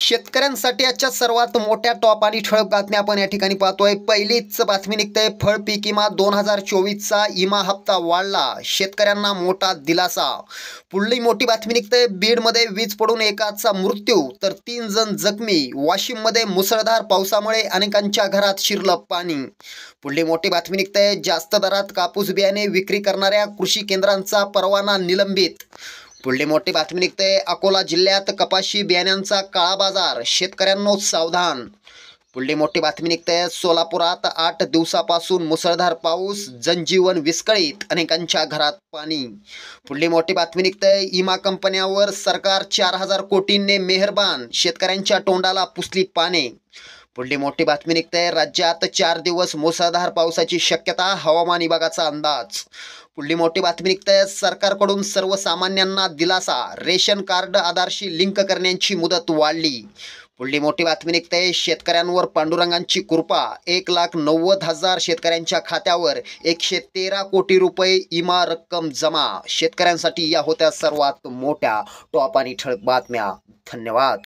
शेतकऱ्यांसाठी आजच्या सर्वात मोठ्या टॉप आणि ठळक बातम्या आपण या ठिकाणी पाहतोय। पहिलीच बातमी निघते, फळ पीक विमा 2024चा विमा हप्ता वाढला, शेतकऱ्यांना मोठा दिलासा। पुढली मोठी बातमी निघते, बीडमध्ये वीज पडून एकाचा मृत्यू तर 3 जण जखमी। वाशिममध्ये मुसळधार पावसामुळे अनेकांच्या घरात शिरलं पाणी। पुढली मोठी बातमी निघते, जास्त दरात कापूस बियाणे विक्री करणाऱ्या कृषी केंद्रांचा परवाना निलंबित। पुढली मोठी बातमी निघते, अकोला जिल्ह्यात कपाशी बियाण्यांचा काळा बाजार, शेतकऱ्यांनो सावधान। पुढली मोठी बातमी निघते, सोलापुरात 8 दिवसापासून मुसळधार पाऊस, जनजीवन विस्कळीत, अनेकांच्या घरात पाणी। पुढली मोठी बातमी निघते, विमा कंपन्यांवर सरकार 4000 कोटींनी मेहरबान, शेतकऱ्यांच्या तोंडाला पुसली पाने। पुढली मोठी बातमी निघते, राज्यात 4 दिवस मुसळधार पावसाची शक्यता, हवामान विभागाचा अंदाज। पुढली मोठी बातमी निघते, सरकारकडून सर्वसामान्यांना दिलासा, रेशन कार्ड आधारशी लिंक करण्याची मुदत वाढली। पुढली मोठी बातमी निघते, शेतकऱ्यांवर पांडुरंगांची कृपा, 1,90,000 शेतकऱ्यांच्या खात्यावर 113 कोटी रुपये विमा रक्कम जमा। शेतकऱ्यांसाठी या होत्या सर्वात मोठ्या टॉप आणि ठळक बातम्या। धन्यवाद।